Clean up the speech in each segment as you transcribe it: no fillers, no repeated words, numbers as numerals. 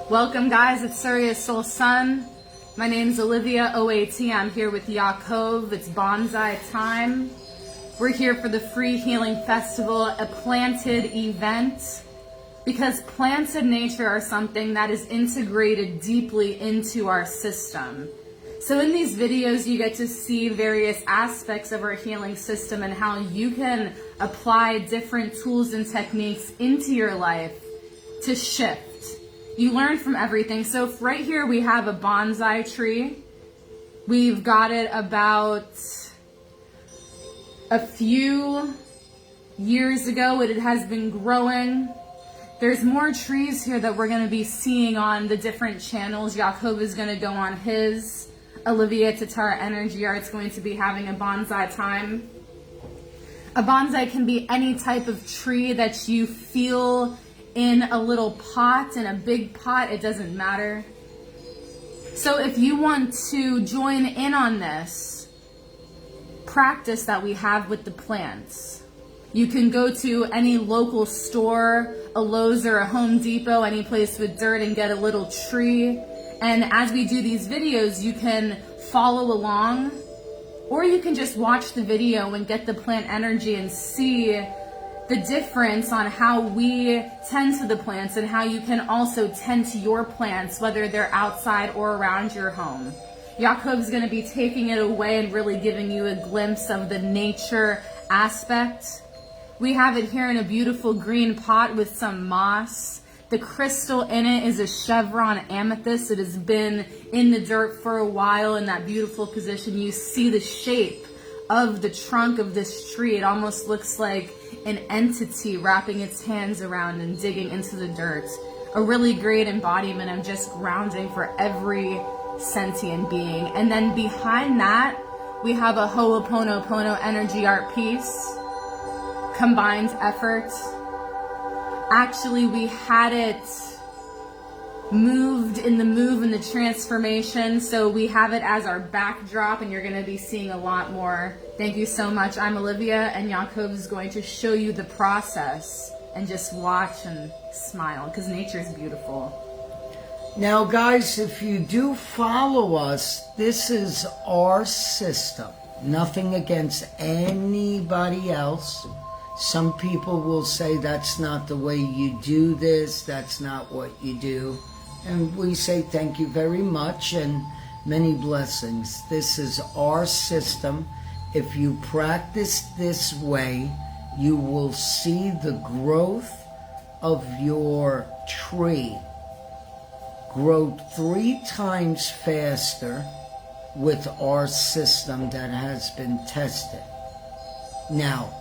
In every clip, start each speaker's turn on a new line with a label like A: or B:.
A: Welcome guys, it's suryasolsun. My name's Olivia, OAT. I'm here with YAAKOV. It's bonsai time. We're here for the Free Healing Festival, a planted event, because plants in nature are something that is integrated deeply into our system. So in these videos, you get to see various aspects of our healing system and how you can apply different tools and techniques into your life to shift. You learn from everything. So right here we have a bonsai tree. We've got it about a few years ago. It has been growing. There's more trees here that we're going to be seeing on the different channels. YAAKOV is going to go on his. Olivia Tatara Energy Art's going to be having a bonsai time. A bonsai can be any type of tree that you feel in a little pot, in a big pot, it doesn't matter. So if you want to join in on this practice that we have with the plants, you can go to any local store, a Lowe's or a Home Depot, any place with dirt, and get a little tree. And as we do these videos, you can follow along, or you can just watch the video and get the plant energy and see the difference on how we tend to the plants and how you can also tend to your plants, whether they're outside or around your home. YAAKOV is going to be taking it away and really giving you a glimpse of the nature aspect. We have it here in a beautiful green pot with some moss. The crystal in it is a chevron amethyst. It has been in the dirt for a while in that beautiful position. You see the shape of the trunk of this tree. It almost looks like an entity wrapping its hands around and digging into the dirt. A really great embodiment of just grounding for every sentient being. And then behind that, we have a Ho'oponopono energy art piece, combined effort. Actually, we had it moved in the transformation, so we have it as our backdrop, and you're going to be seeing a lot more. Thank you so much. I'm Olivia, and YAAKOV is going to show you the process, and just watch and smile, because nature is beautiful.
B: Now guys, if you do follow us, this is our system. Nothing against anybody else. Some people will say that's not the way you do this, that's not what you do. And we say thank you very much and many blessings. This is our system. If you practice this way, you will see the growth of your tree grow 3 times faster with our system that has been tested. Now,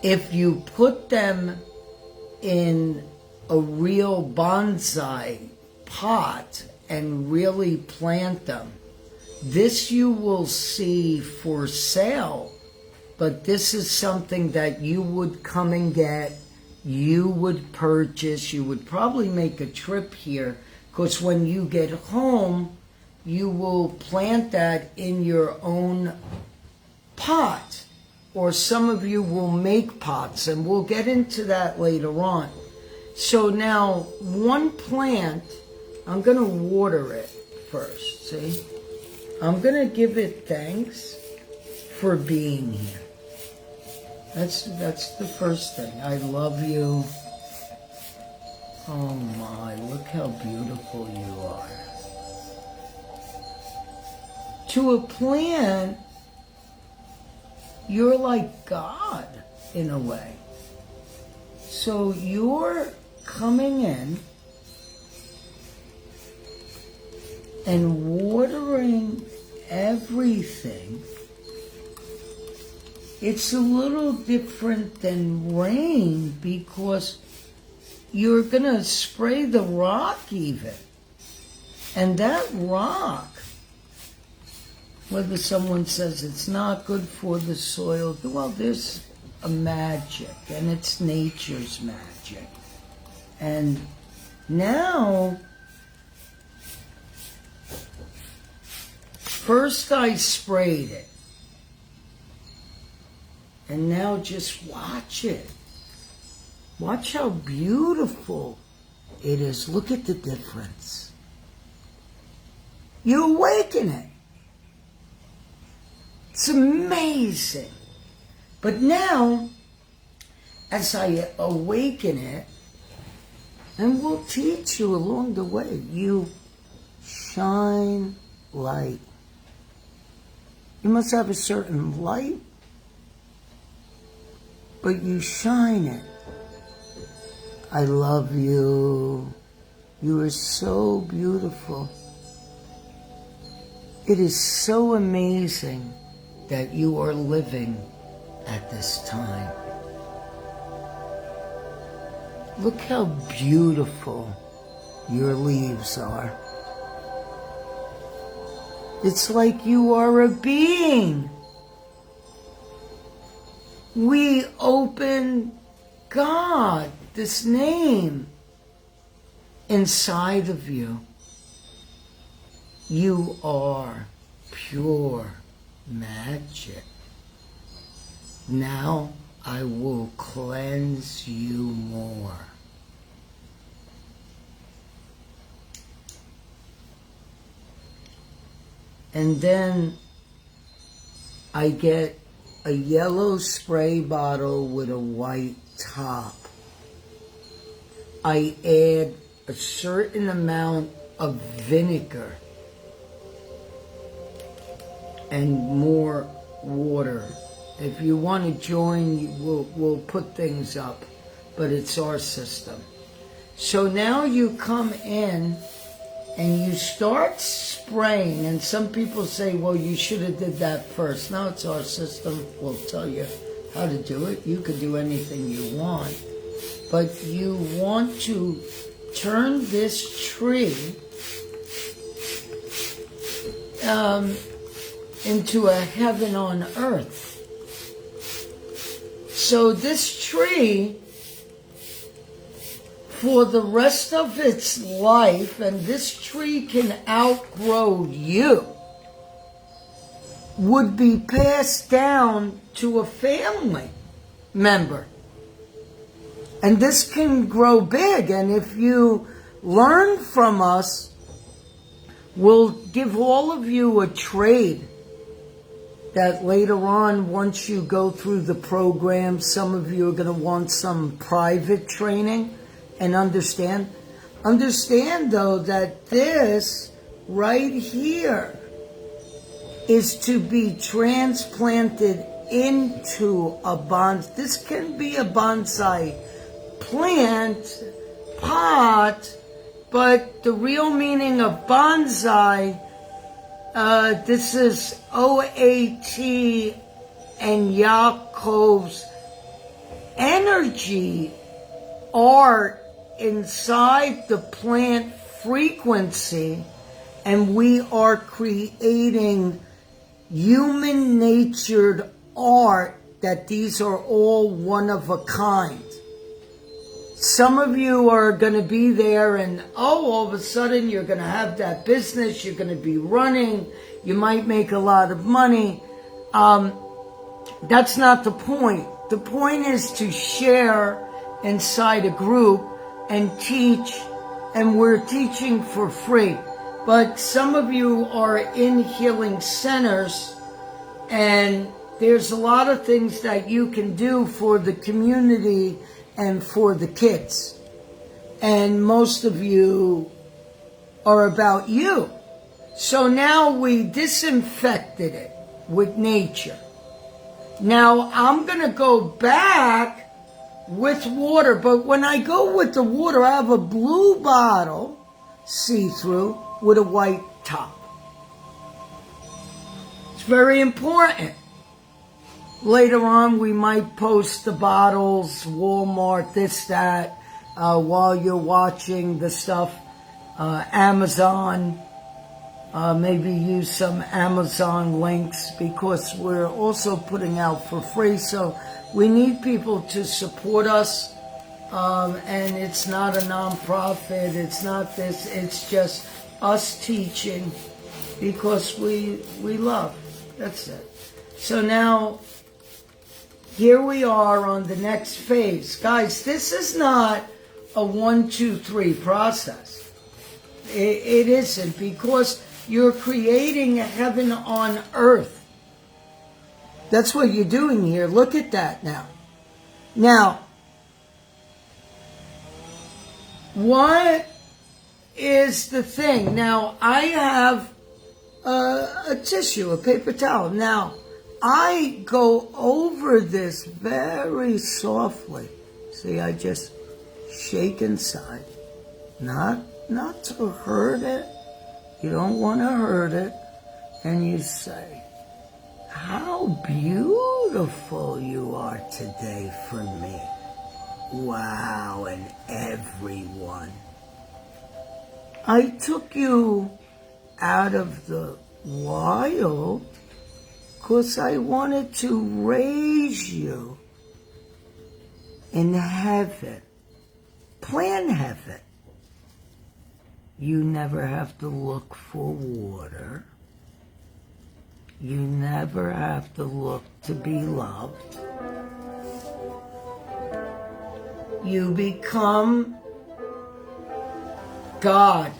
B: if you put them in a real bonsai pot and really plant them, this you will see for sale, but this is something that you would come and get, you would purchase, you would probably make a trip here, because when you get home, you will plant that in your own pot. Or some of you will make pots, and we'll get into that later on. So now, one plant, I'm going to water it first, see? I'm going to give it thanks for being here. That's the first thing. I love you. Oh my, look how beautiful you are. To a plant, you're like God in a way. So you're coming in and watering everything. It's a little different than rain because you're going to spray the rock even. And that rock, whether someone says it's not good for the soil, well, there's a magic, and it's nature's magic. And now, first I sprayed it, and now just watch it. Watch how beautiful it is. Look at the difference. You awaken it. It's amazing. But now, as I awaken it, and we'll teach you along the way, you shine light. You must have a certain light, but you shine it. I love you. You are so beautiful. It is so amazing that you are living at this time. Look how beautiful your leaves are. It's like you are a being. We open God, this name, inside of you. You are pure magic. Now I will cleanse you more. And then I get a yellow spray bottle with a white top. I add a certain amount of vinegar and more water. If you want to join, we'll put things up, but it's our system. So now you come in and you start spraying, and some people say, well, you should have did that first. No, it's our system. We'll tell you how to do it. You can do anything you want. But you want to turn this tree into a heaven on earth. So this tree, for the rest of its life, and this tree can outgrow you, would be passed down to a family member. And this can grow big, and if you learn from us, we'll give all of you a trade that later on, once you go through the program, some of you are going to want some private training and understand. Understand, though, that this right here is to be transplanted into a bonsai. This can be a bonsai plant, pot, but the real meaning of bonsai, this is OAT and YAAKOV's energy art inside the plant frequency, and we are creating human-natured art that these are all one of a kind. Some of you are going to be there and, all of a sudden you're going to have that business, you're going to be running, you might make a lot of money. That's not the point. The point is to share inside a group and teach, and we're teaching for free. But some of you are in healing centers, and there's a lot of things that you can do for the community and for the kids. And most of you are about you. So now we disinfected it with nature. Now I'm going to go back with water, but when I go with the water, I have a blue bottle, see-through, with a white top. It's very important. Later on, we might post the bottles, Walmart, this, that, while you're watching the stuff. Amazon, maybe use some Amazon links, because we're also putting out for free. So we need people to support us. And it's not a non-profit. It's not this. It's just us teaching because we love. That's it. So now, here we are on the next phase. Guys, this is not a 1, 2, 3 process. It isn't, because you're creating a heaven on earth. That's what you're doing here. Look at that now. Now, what is the thing? Now, I have a tissue, a paper towel. Now, I go over this very softly. See, I just shake inside. Not to hurt it. You don't want to hurt it. And you say, how beautiful you are today for me. Wow, and everyone. I took you out of the wild because I wanted to raise you in heaven. Plan heaven. You never have to look for water. You never have to look to be loved. You become God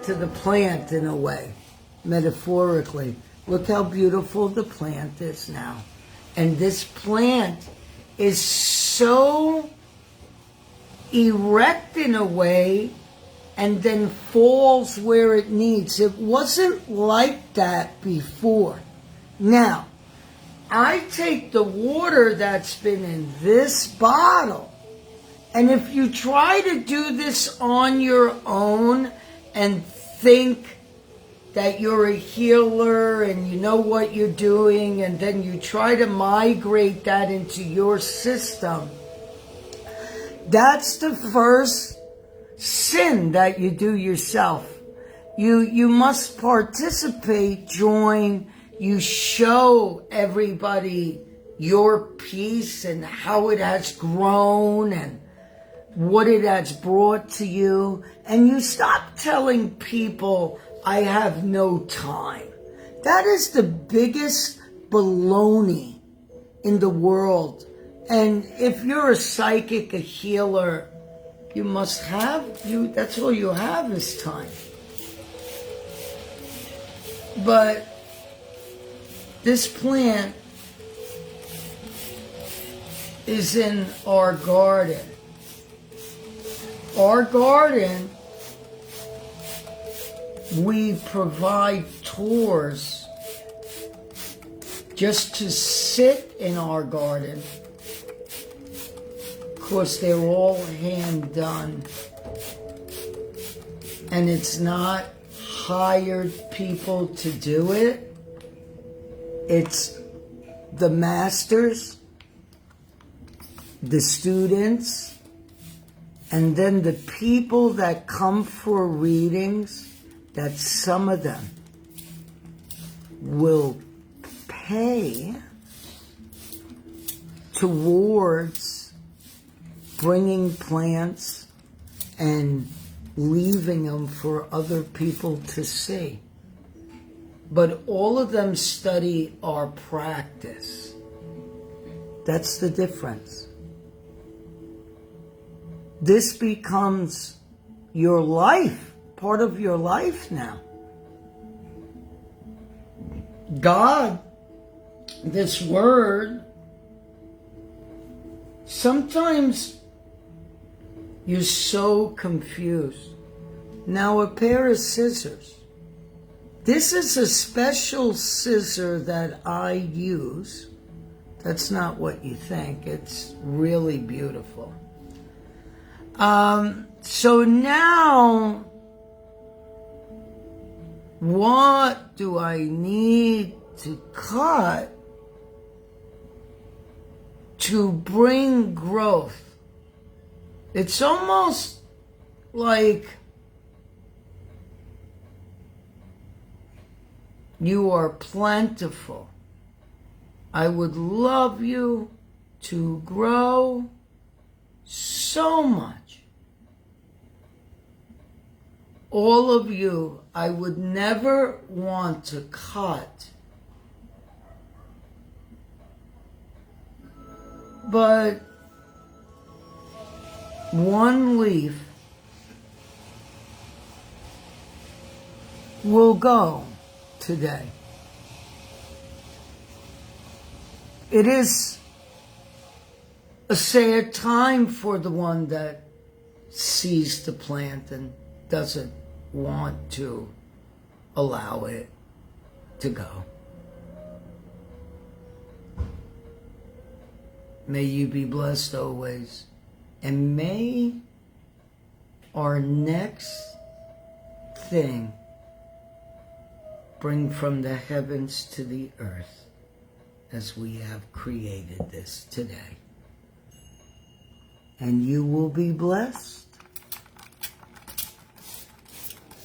B: to the plant in a way, metaphorically. Look how beautiful the plant is now. And this plant is so erect in a way and then falls where it needs. It wasn't like that before. Now, I take the water that's been in this bottle, and if you try to do this on your own and think that you're a healer and you know what you're doing, and then you try to migrate that into your system, that's the first sin that you do yourself. You must participate, join, you show everybody your piece and how it has grown and what it has brought to you, and you stop telling people, I have no time. That is the biggest baloney in the world. And if you're a psychic, a healer, you must have, that's all you have is time. But this plant is in our garden. Our garden, we provide tours just to sit in our garden. Of course, they're all hand done. And it's not hired people to do it. It's the masters, the students, and then the people that come for readings, that some of them will pay towards bringing plants and leaving them for other people to see. But all of them study our practice. That's the difference. This becomes your life, part of your life now. God, this word, sometimes you're so confused. Now, a pair of scissors. This is a special scissor that I use. That's not what you think. It's really beautiful. So now, what do I need to cut to bring growth? It's almost like you are plentiful. I would love you to grow so much. All of you, I would never want to cut. But one leaf will go today. It is a sad time for the one that sees the plant and doesn't want to allow it to go. May you be blessed always. And may our next thing bring from the heavens to the earth as we have created this today. And you will be blessed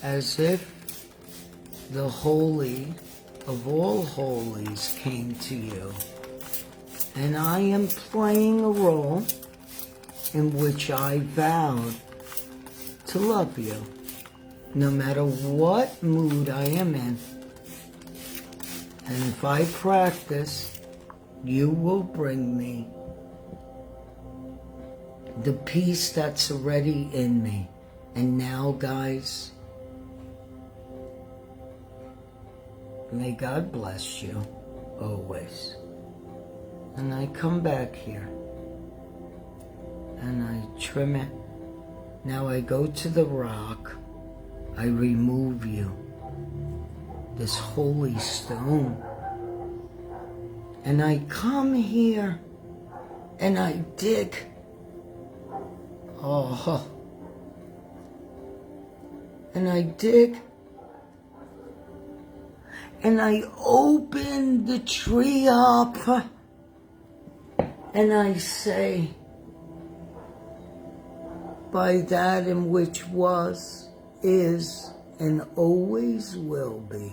B: as if the Holy of all holies came to you. And I am playing a role in which I vowed to love you, no matter what mood I am in. And if I practice, you will bring me the peace that's already in me. And now, guys, may God bless you always. And I come back here and I trim it. Now I go to the rock. I remove you, this holy stone. And I come here and I dig. Oh. And I dig. And I open the tree up. And I say, by that in which was, is, and always will be,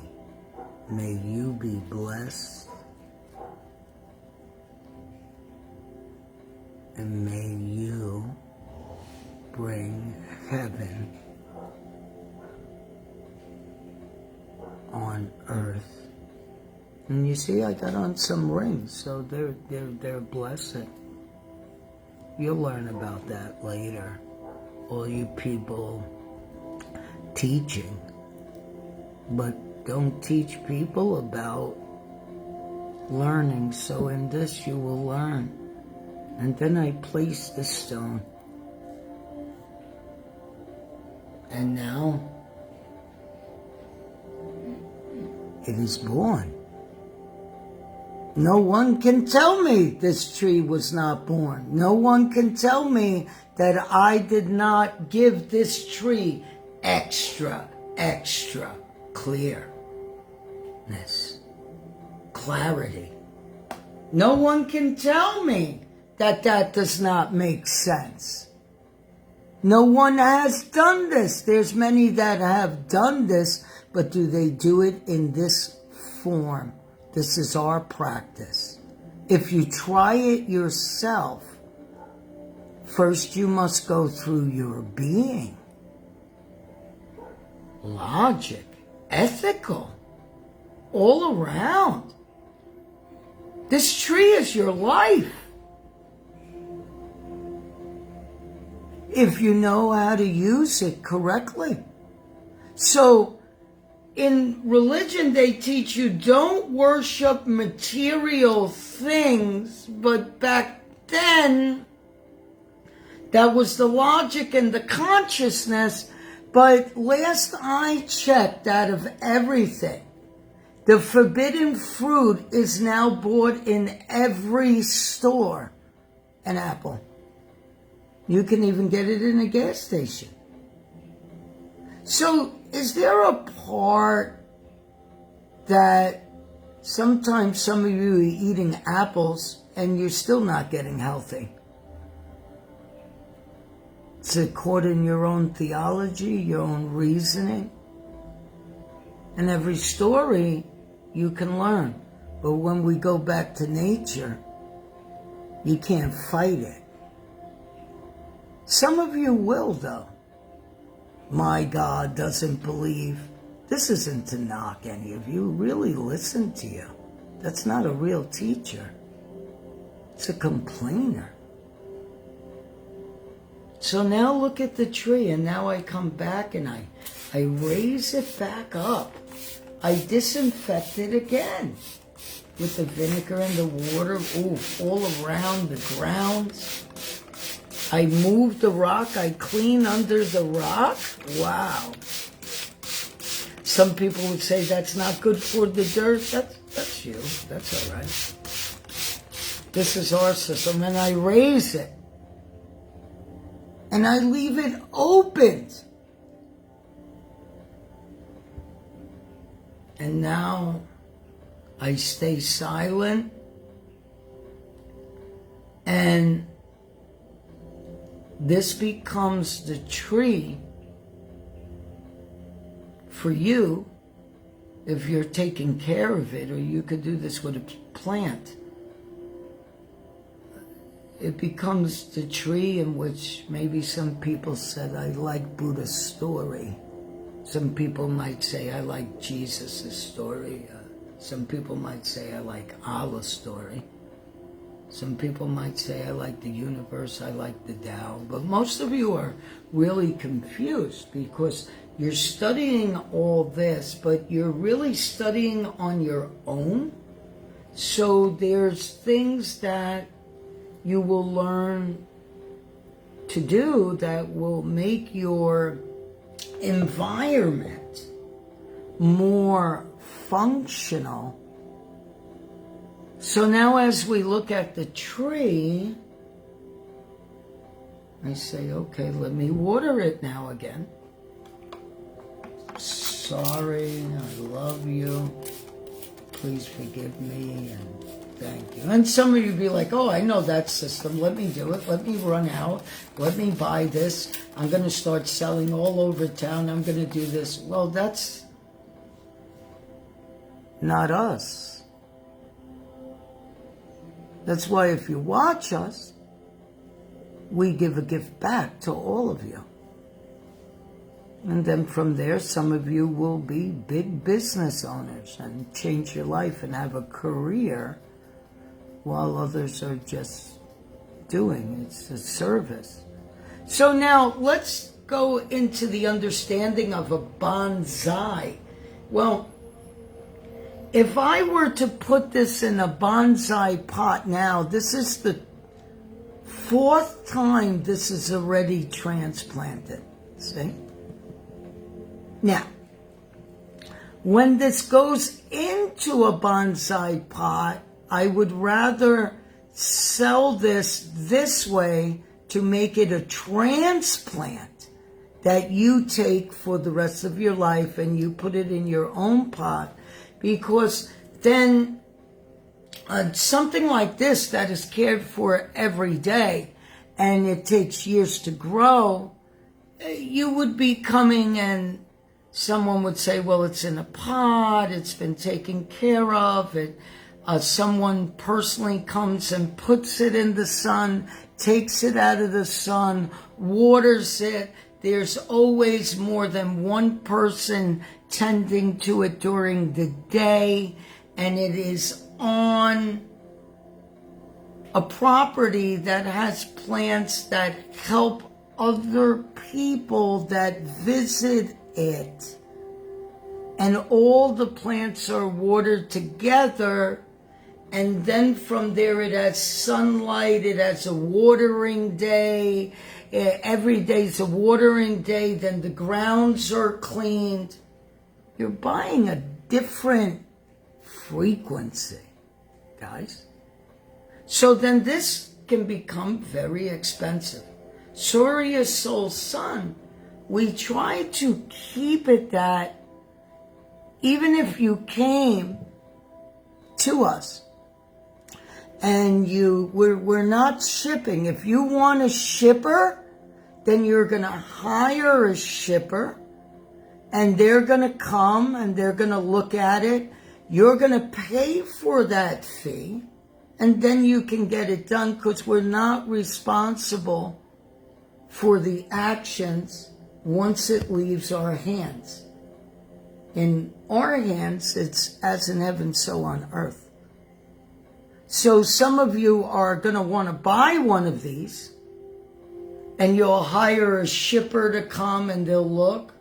B: may you be blessed, and may you bring heaven on earth. And you see, I got on some rings, so they're blessed. You'll learn about that later. All you people teaching. But don't teach people about learning. So in this you will learn. And then I place the stone. And now it is born. No one can tell me this tree was not born. No one can tell me that I did not give this tree extra clearness, clarity. No one can tell me that that does not make sense. No one has done this. There's many that have done this, but do they do it in this form? This is our practice. If you try it yourself, first you must go through your being. Logic, ethical, all around. This tree is your life. If you know how to use it correctly. So, in religion, they teach you don't worship material things, but back then, that was the logic and the consciousness. But last I checked, out of everything, the forbidden fruit is now bought in every store. An apple. You can even get it in a gas station. So, is there a part that sometimes some of you are eating apples and you're still not getting healthy? Is it caught in your own theology, your own reasoning? And every story you can learn. But when we go back to nature, you can't fight it. Some of you will, though. My God doesn't believe. This isn't to knock any of you. Really listen to you. That's not a real teacher. It's a complainer. So now look at the tree, and now I come back and I raise it back up. I disinfect it again with the vinegar and the water, all around the grounds. I move the rock, I clean under the rock. Wow. Some people would say that's not good for the dirt. That's you. That's all right. This is our system, and I raise it. And I leave it open. And now I stay silent. And this becomes the tree for you if you're taking care of it, or you could do this with a plant. It becomes the tree in which maybe some people said, I like Buddha's story. Some people might say, I like Jesus' story. Some people might say, I like Allah's story. Some people might say, I like the universe, I like the Tao. But most of you are really confused because you're studying all this, but you're really studying on your own. So there's things that you will learn to do that will make your environment more functional. So now as we look at the tree, I say, okay, let me water it now again. Sorry, I love you. Please forgive me and thank you. And some of you be like, oh, I know that system. Let me do it. Let me run out. Let me buy this. I'm going to start selling all over town. I'm going to do this. Well, that's not us. That's why if you watch us, we give a gift back to all of you. And then from there, some of you will be big business owners and change your life and have a career, while others are just doing. It's a service. So now let's go into the understanding of a bonsai. Well, if I were to put this in a bonsai pot now, this is the 4th time this is already transplanted. See? Now, when this goes into a bonsai pot, I would rather sell this way to make it a transplant that you take for the rest of your life and you put it in your own pot, because then something like this that is cared for every day and it takes years to grow, you would be coming and someone would say, well, it's in a pot, it's been taken care of, someone personally comes and puts it in the sun, takes it out of the sun, waters it. There's always more than one person tending to it during the day, and it is on a property that has plants that help other people that visit it. And all the plants are watered together, and then from there it has sunlight, it has a watering day, every day's a watering day, then the grounds are cleaned. You're buying a different frequency, guys. So then this can become very expensive. suryasolsun, we try to keep it that even if you came to us and we're not shipping. If you want a shipper, then you're going to hire a shipper, and they're going to come and they're going to look at it. You're going to pay for that fee, and then you can get it done, because we're not responsible for the actions once it leaves our hands. In our hands, it's as in heaven, so on earth. So some of you are going to want to buy one of these, and you'll hire a shipper to come and they'll look,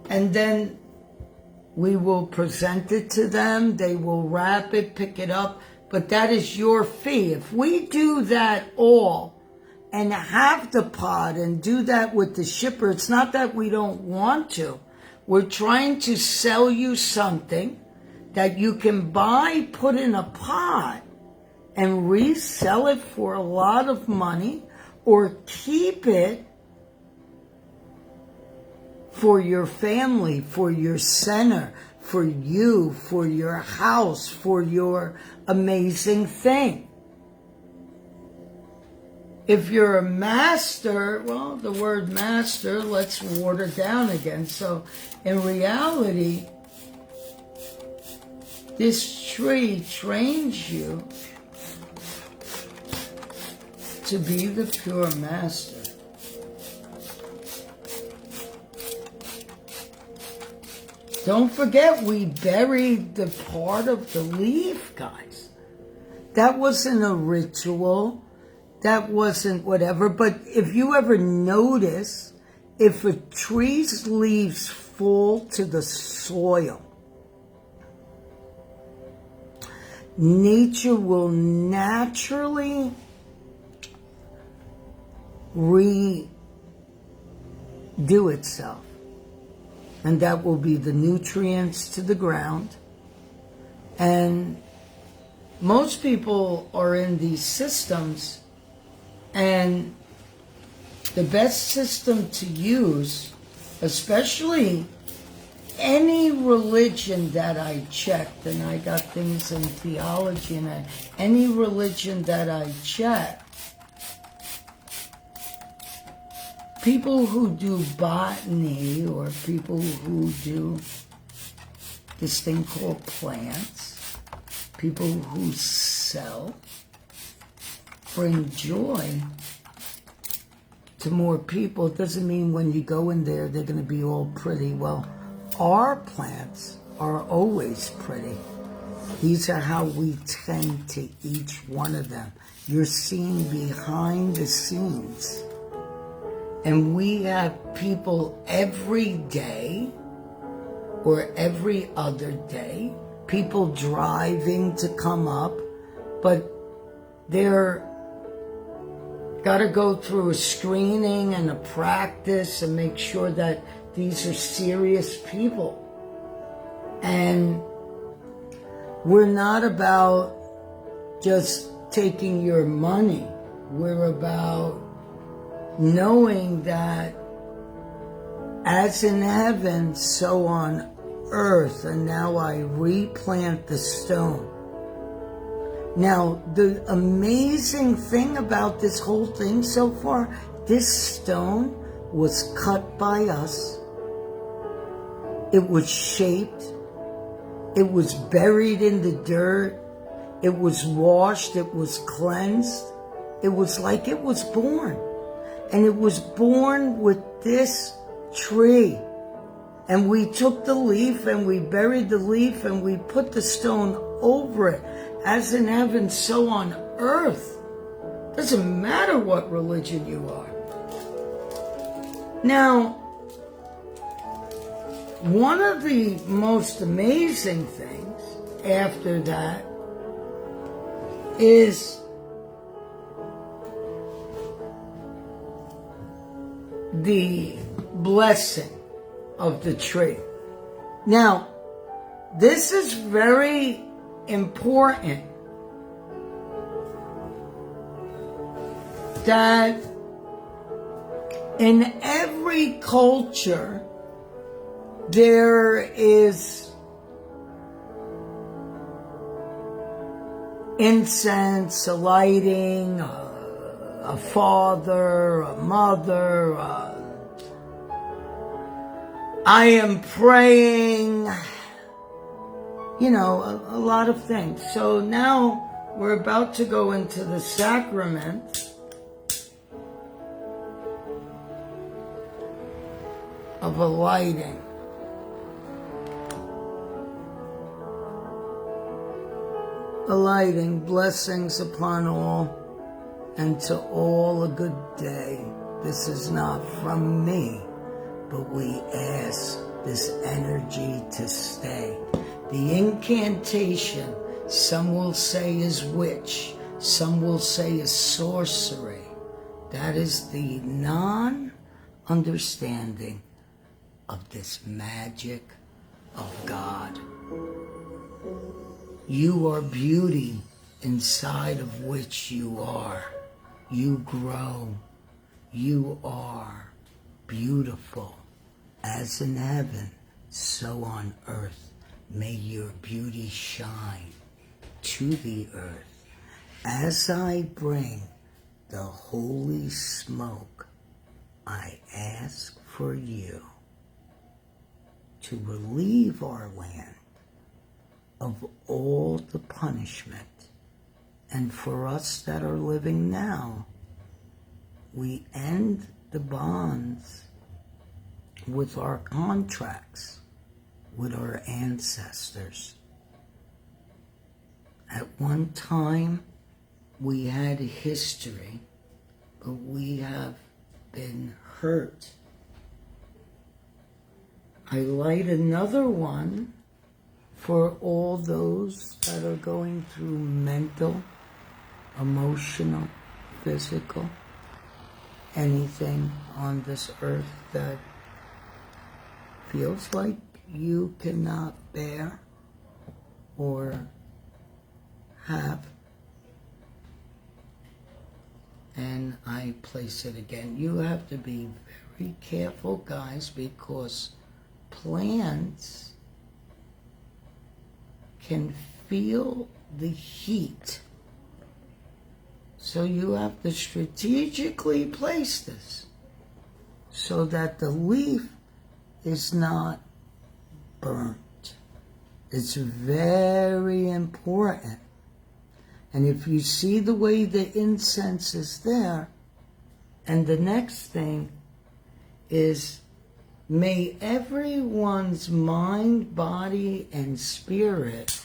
B: and then we will present it to them. They will wrap it, pick it up, but that is your fee. If we do that all and have the pod and do that with the shipper, it's not that we don't want to. We're trying to sell you something that you can buy, put in a pot, and resell it for a lot of money, or keep it for your family, for your center, for you, for your house, for your amazing thing. If you're a master, well, the word master, let's water down again. So in reality, this tree trains you to be the pure master. Don't forget, we buried the part of the leaf, guys. That wasn't a ritual. That wasn't whatever. But if you ever notice, if a tree's leaves fall to the soil, nature will naturally redo itself. And that will be the nutrients to the ground. And most people are in these systems, and the best system to use, especially any religion that I checked, and I got things in theology, and any religion that I checked, people who do botany or people who do this thing called plants, people who sell, bring joy to more people. It doesn't mean when you go in there they're going to be all pretty. Well, our plants are always pretty. These are how we tend to each one of them. You're seeing behind the scenes. And we have people every day or every other day, people driving to come up, but they're got to go through a screening and a practice and make sure that these are serious people. And we're not about just taking your money. We're about knowing that as in heaven, so on earth, and now I replant the stone. Now, the amazing thing about this whole thing so far, this stone was cut by us. It was shaped. It was buried in the dirt. It was washed. It was cleansed. It was like it was born. And it was born with this tree. And we took the leaf and we buried the leaf and we put the stone over it. As in heaven, so on earth. Doesn't matter what religion you are. Now, one of the most amazing things after that is the blessing of the tree. Now, this is very important that in every culture there is incense, a lighting, a father, a mother, I am praying, you know, a lot of things. So now we're about to go into the sacrament of a lighting. A lighting, blessings upon all, and to all a good day. This is not from me, but we ask this energy to stay. The incantation, some will say is witch, some will say is sorcery. That is the non-understanding of this magic of God. You are beauty inside of which you are. You grow. You are beautiful. As in heaven, so on earth, may your beauty shine to the earth. As I bring the holy smoke, I ask for you to relieve our land of all the punishment. And for us that are living now, we end the bonds with our contracts with our ancestors. At one time, we had history, but we have been hurt. I light another one for all those that are going through mental, emotional, physical, anything on this earth that feels like you cannot bear or have. And I place it again. You have to be very careful, guys, because plants can feel the heat. So you have to strategically place this so that the leaf is not burnt. It's very important. And if you see the way the incense is there, and the next thing is, may everyone's mind, body, and spirit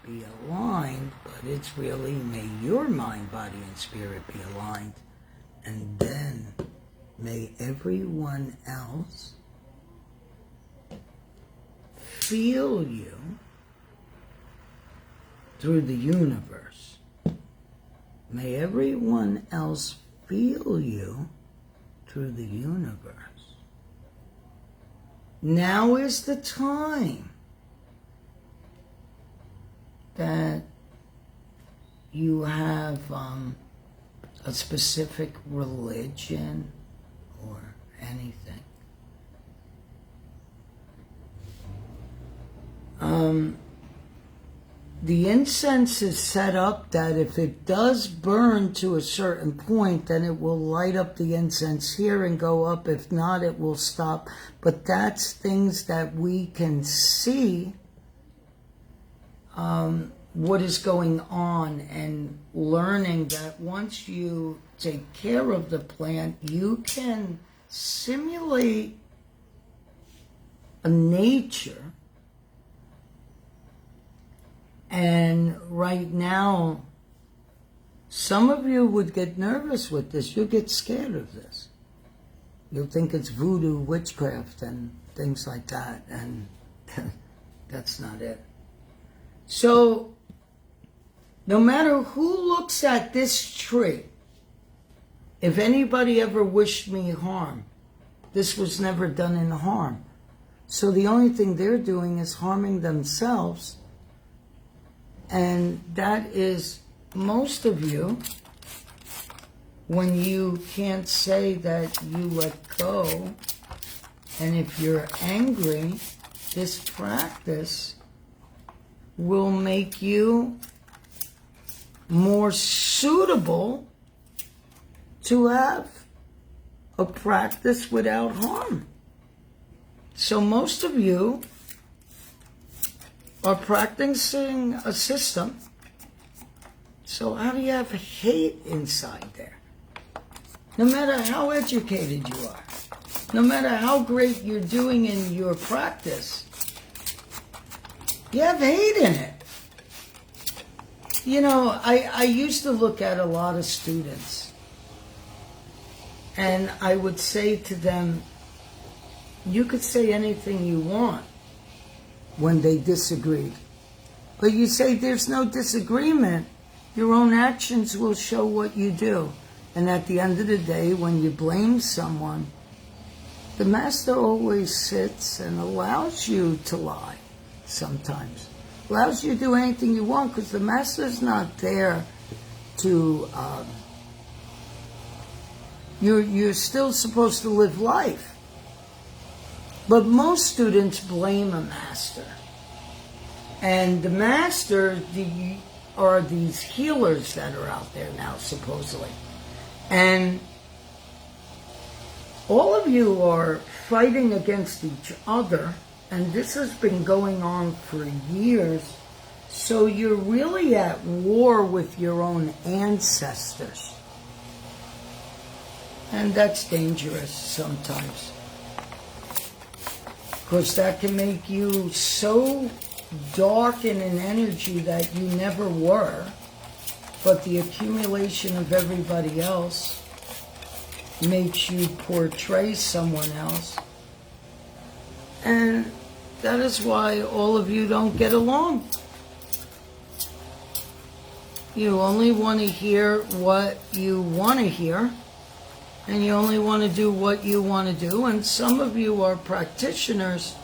B: be aligned, but it's really, may your mind, body, and spirit be aligned. And then may everyone else feel you through the universe. May everyone else feel you through the universe. Now is the time that you have a specific religion or anything. The incense is set up that if it does burn to a certain point, then it will light up the incense here and go up. If not, it will stop. But that's things that we can see what is going on, and learning that once you take care of the plant, you can simulate a nature. And right now, some of you would get nervous with this. You'll get scared of this. You'll think it's voodoo, witchcraft, and things like that. And that's not it. So, no matter who looks at this tree, if anybody ever wished me harm, this was never done in harm. So the only thing they're doing is harming themselves. And that is most of you, when you can't say that you let go, and if you're angry, this practice will make you more suitable to have a practice without harm. So most of you are practicing a system. So how do you have hate inside there? No matter how educated you are, no matter how great you're doing in your practice, you have hate in it. You know, I used to look at a lot of students, And I would say to them, you could say anything you want when they disagreed. But you say there's no disagreement, your own actions will show what you do. And at the end of the day, when you blame someone, the master always sits and allows you to lie sometimes. Allows you to do anything you want, because the master's not there to... You're still supposed to live life. But most students blame a master. And the master are these healers that are out there now, supposedly. And all of you are fighting against each other, and this has been going on for years. So you're really at war with your own ancestors. And that's dangerous sometimes. Because that can make you so dark in an energy that you never were, but the accumulation of everybody else makes you portray someone else. And that is why all of you don't get along. You only want to hear what you want to hear, and you only want to do what you want to do. And some of you are practitioners,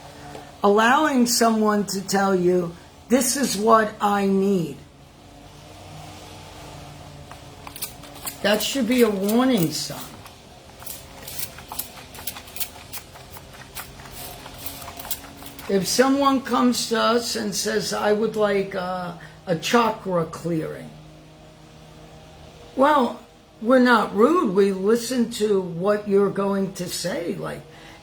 B: allowing someone to tell you, this is what I need. That should be a warning sign. If someone comes to us and says, I would like a chakra clearing, well, we're not rude. We listen to what you're going to say. Like,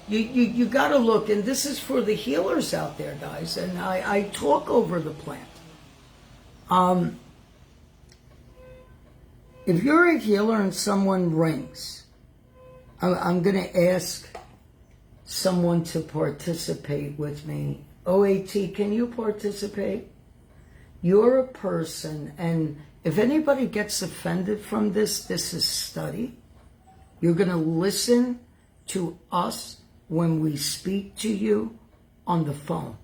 B: you got to look, and this is for the healers out there, guys, and I talk over the plant. If you're a healer and someone rings, I'm going to ask someone to participate with me. OAT, can you participate? You're a person, and if anybody gets offended from this is study. You're going to listen to us when we speak to you on the phone.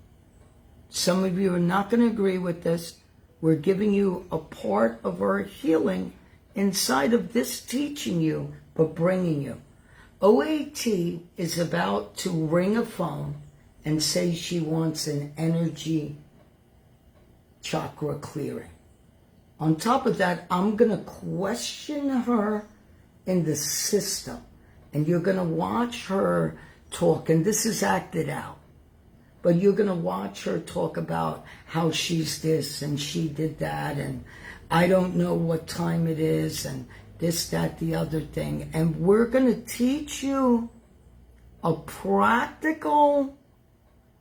B: Some of you are not going to agree with this. We're giving you a part of our healing inside of this teaching you, but bringing you. OAT is about to ring a phone and say she wants an energy chakra clearing. On top of that, I'm going to question her in the system. And you're going to watch her talk, and this is acted out. But you're going to watch her talk about how she's this and she did that, and I don't know what time it is, and this, that, the other thing. And we're going to teach you a practical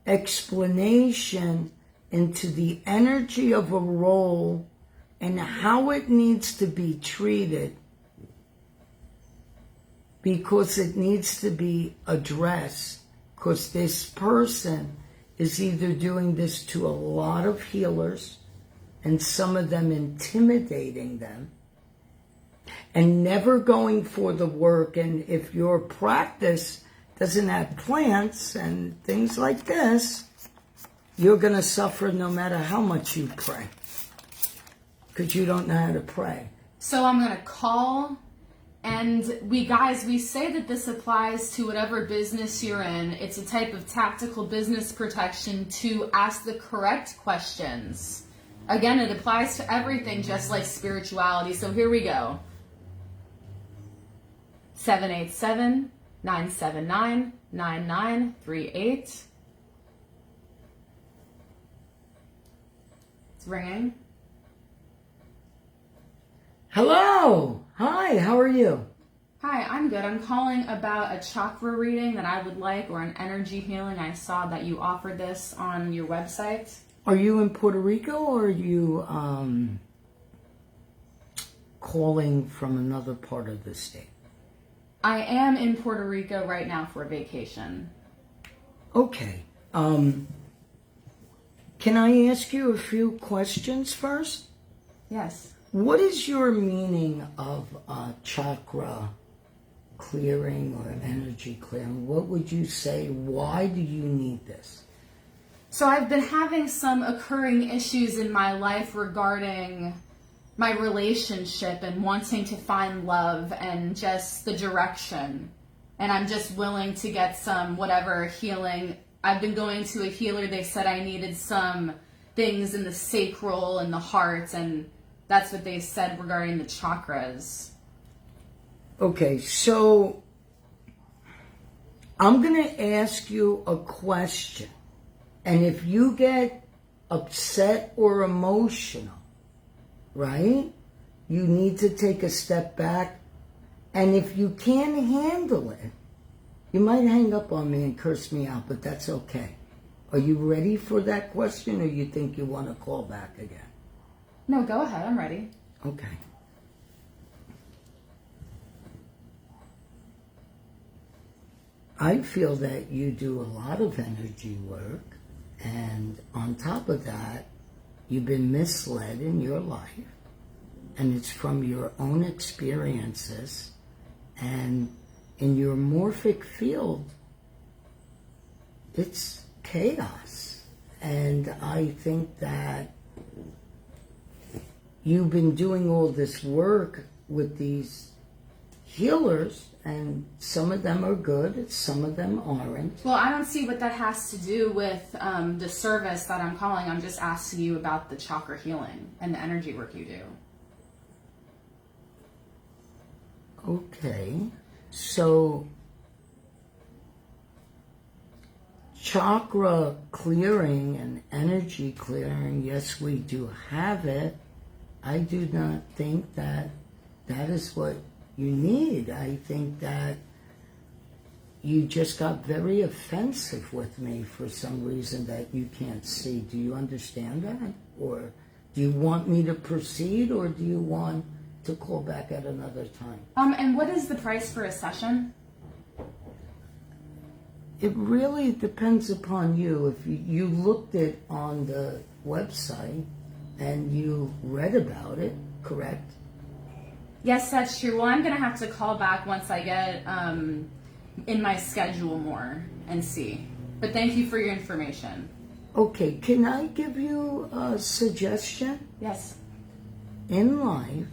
B: explanation into the energy of a role and how it needs to be treated, because it needs to be addressed, because this person is either doing this to a lot of healers, and some of them intimidating them, and never going for the work. And if your practice doesn't have plants and things like this, you're going to suffer no matter how much you pray, because you don't know how to pray.
A: So I'm going to call, and we say that this applies to whatever business you're in. It's a type of tactical business protection to ask the correct questions. Again, it applies to everything, just like spirituality. So here we go. 787-979-9938. It's ringing.
B: Hello. Hi, how are you?
A: Hi, I'm good. I'm calling about a chakra reading that I would like, or an energy healing. I saw that you offered this on your website.
B: Are you in Puerto Rico, or are you calling from another part of the state?
A: I am in Puerto Rico right now for a vacation.
B: Okay. Can I ask you a few questions first?
A: Yes.
B: What is your meaning of chakra clearing or energy clearing, what would you say? Why do you need this?
A: So I've been having some occurring issues in my life regarding my relationship and wanting to find love and just the direction. And I'm just willing to get some whatever healing. I've been going to a healer. They said I needed some things in the sacral and the heart, and that's what they said regarding the chakras.
B: Okay, so I'm going to ask you a question. And if you get upset or emotional, right, you need to take a step back. And if you can't handle it, you might hang up on me and curse me out, but that's okay. Are you ready for that question, or you think you want to call back again?
A: No, go ahead. I'm ready.
B: Okay. I feel that you do a lot of energy work, and on top of that, you've been misled in your life, and it's from your own experiences, and in your morphic field, it's chaos. And I think that you've been doing all this work with these healers, and some of them are good, some of them aren't.
A: Well, I don't see what that has to do with the service that I'm calling. I'm just asking you about the chakra healing and the energy work you do.
B: Okay, so chakra clearing and energy clearing, yes, we do have it. I do not think that that is what you need. I think that you just got very offensive with me for some reason that you can't see. Do you understand that? Or do you want me to proceed, or do you want to call back at another time?
A: And what is the price for a session?
B: It really depends upon you. If you looked it on the website and you read about it, correct?
A: Yes, that's true. Well, I'm going to have to call back once I get in my schedule more and see. But thank you for your information.
B: Okay, can I give you a suggestion?
A: Yes.
B: In life,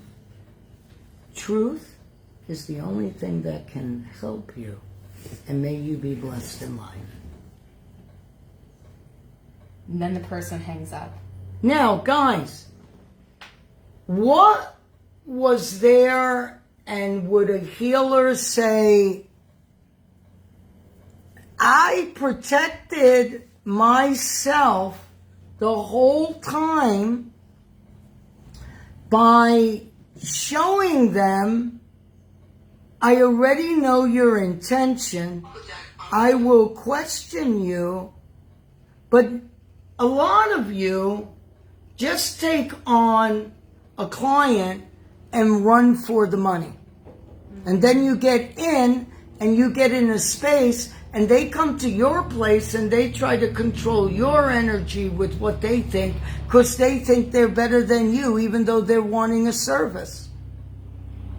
B: truth is the only thing that can help you. And may you be blessed in life.
A: And then the person hangs up.
B: Now, guys, what was there, and would a healer say, I protected myself the whole time by showing them, I already know your intention, I will question you, but a lot of you just take on a client and run for the money. And then you get in, and you get in a space, and they come to your place and they try to control your energy with what they think, because they think they're better than you, even though they're wanting a service.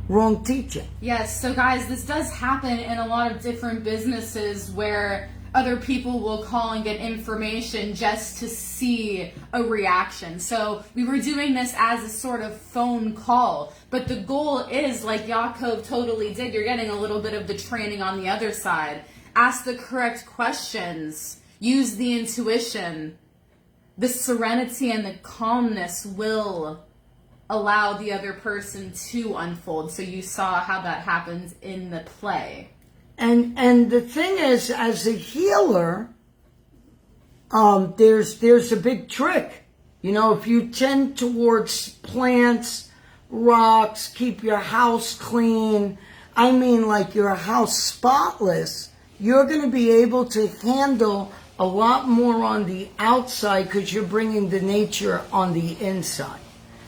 B: Wrong teaching.
A: Yes, so guys, this does happen in a lot of different businesses where other people will call and get information just to see a reaction. So we were doing this as a sort of phone call, but the goal is, like YAAKOV totally did, you're getting a little bit of the training on the other side. Ask the correct questions, use the intuition. The serenity and the calmness will allow the other person to unfold. So you saw how that happens in the play.
B: And the thing is, as a healer, there's a big trick. You know, if you tend towards plants, rocks, keep your house clean, I mean like your house spotless, you're going to be able to handle a lot more on the outside because you're bringing the nature on the inside.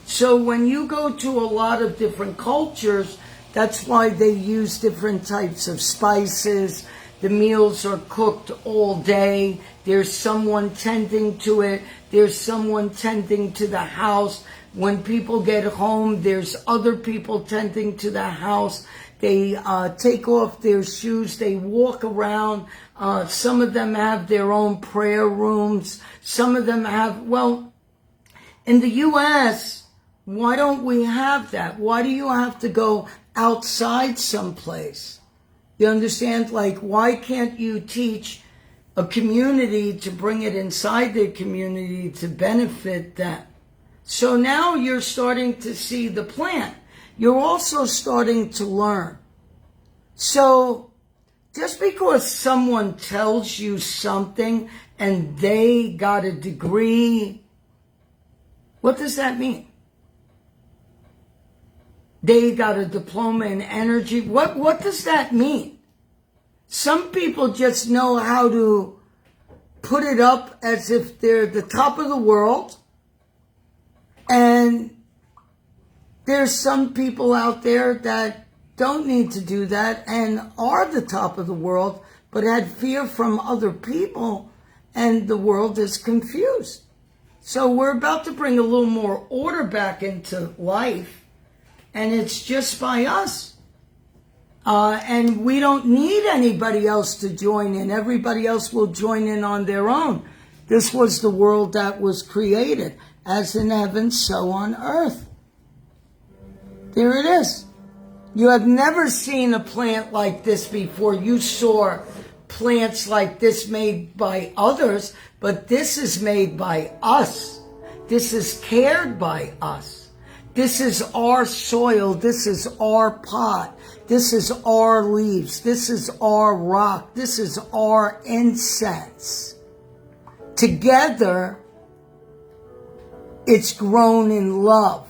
B: So when you go to a lot of different cultures, that's why they use different types of spices. The meals are cooked all day. There's someone tending to it. There's someone tending to the house. When people get home, there's other people tending to the house. They take off their shoes. They walk around. Some of them have their own prayer rooms. Some of them have, well, in the U.S., why don't we have that? Why do you have to go outside someplace? You understand? Like, why can't you teach a community to bring it inside their community to benefit them? So now you're starting to see the plant. You're also starting to learn. So just because someone tells you something and they got a degree, what does that mean? They got a diploma in energy. What does that mean? Some people just know how to put it up as if they're the top of the world. And there's some people out there that don't need to do that and are the top of the world, but had fear from other people, and the world is confused. So we're about to bring a little more order back into life, and it's just by us. And we don't need anybody else to join in. Everybody else will join in on their own. This was the world that was created, as in heaven, so on earth. There it is. You have never seen a plant like this before. You saw plants like this made by others, but this is made by us. This is cared by us. This is our soil. This is our pot. This is our leaves. This is our rock. This is our incense. Together, it's grown in love.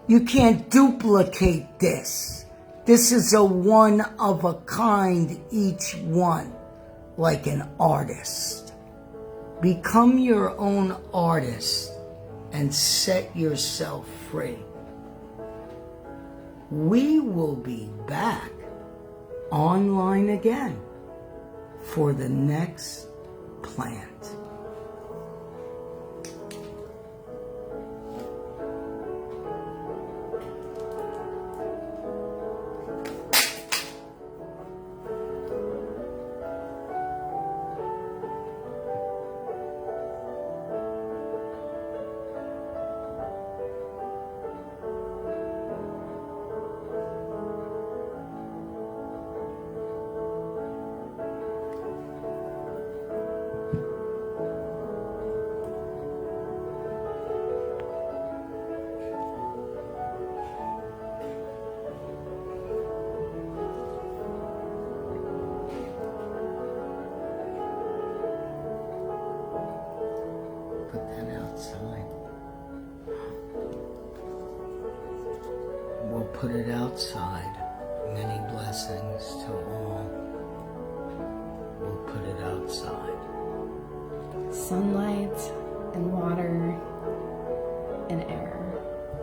B: You can't duplicate this. This is a one of a kind, each one, like an artist. Become your own artist and set yourself free. We will be back online again for the next plant. We'll put it outside. Many blessings to all. We'll put it outside.
C: Sunlight and water and air.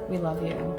C: We love you.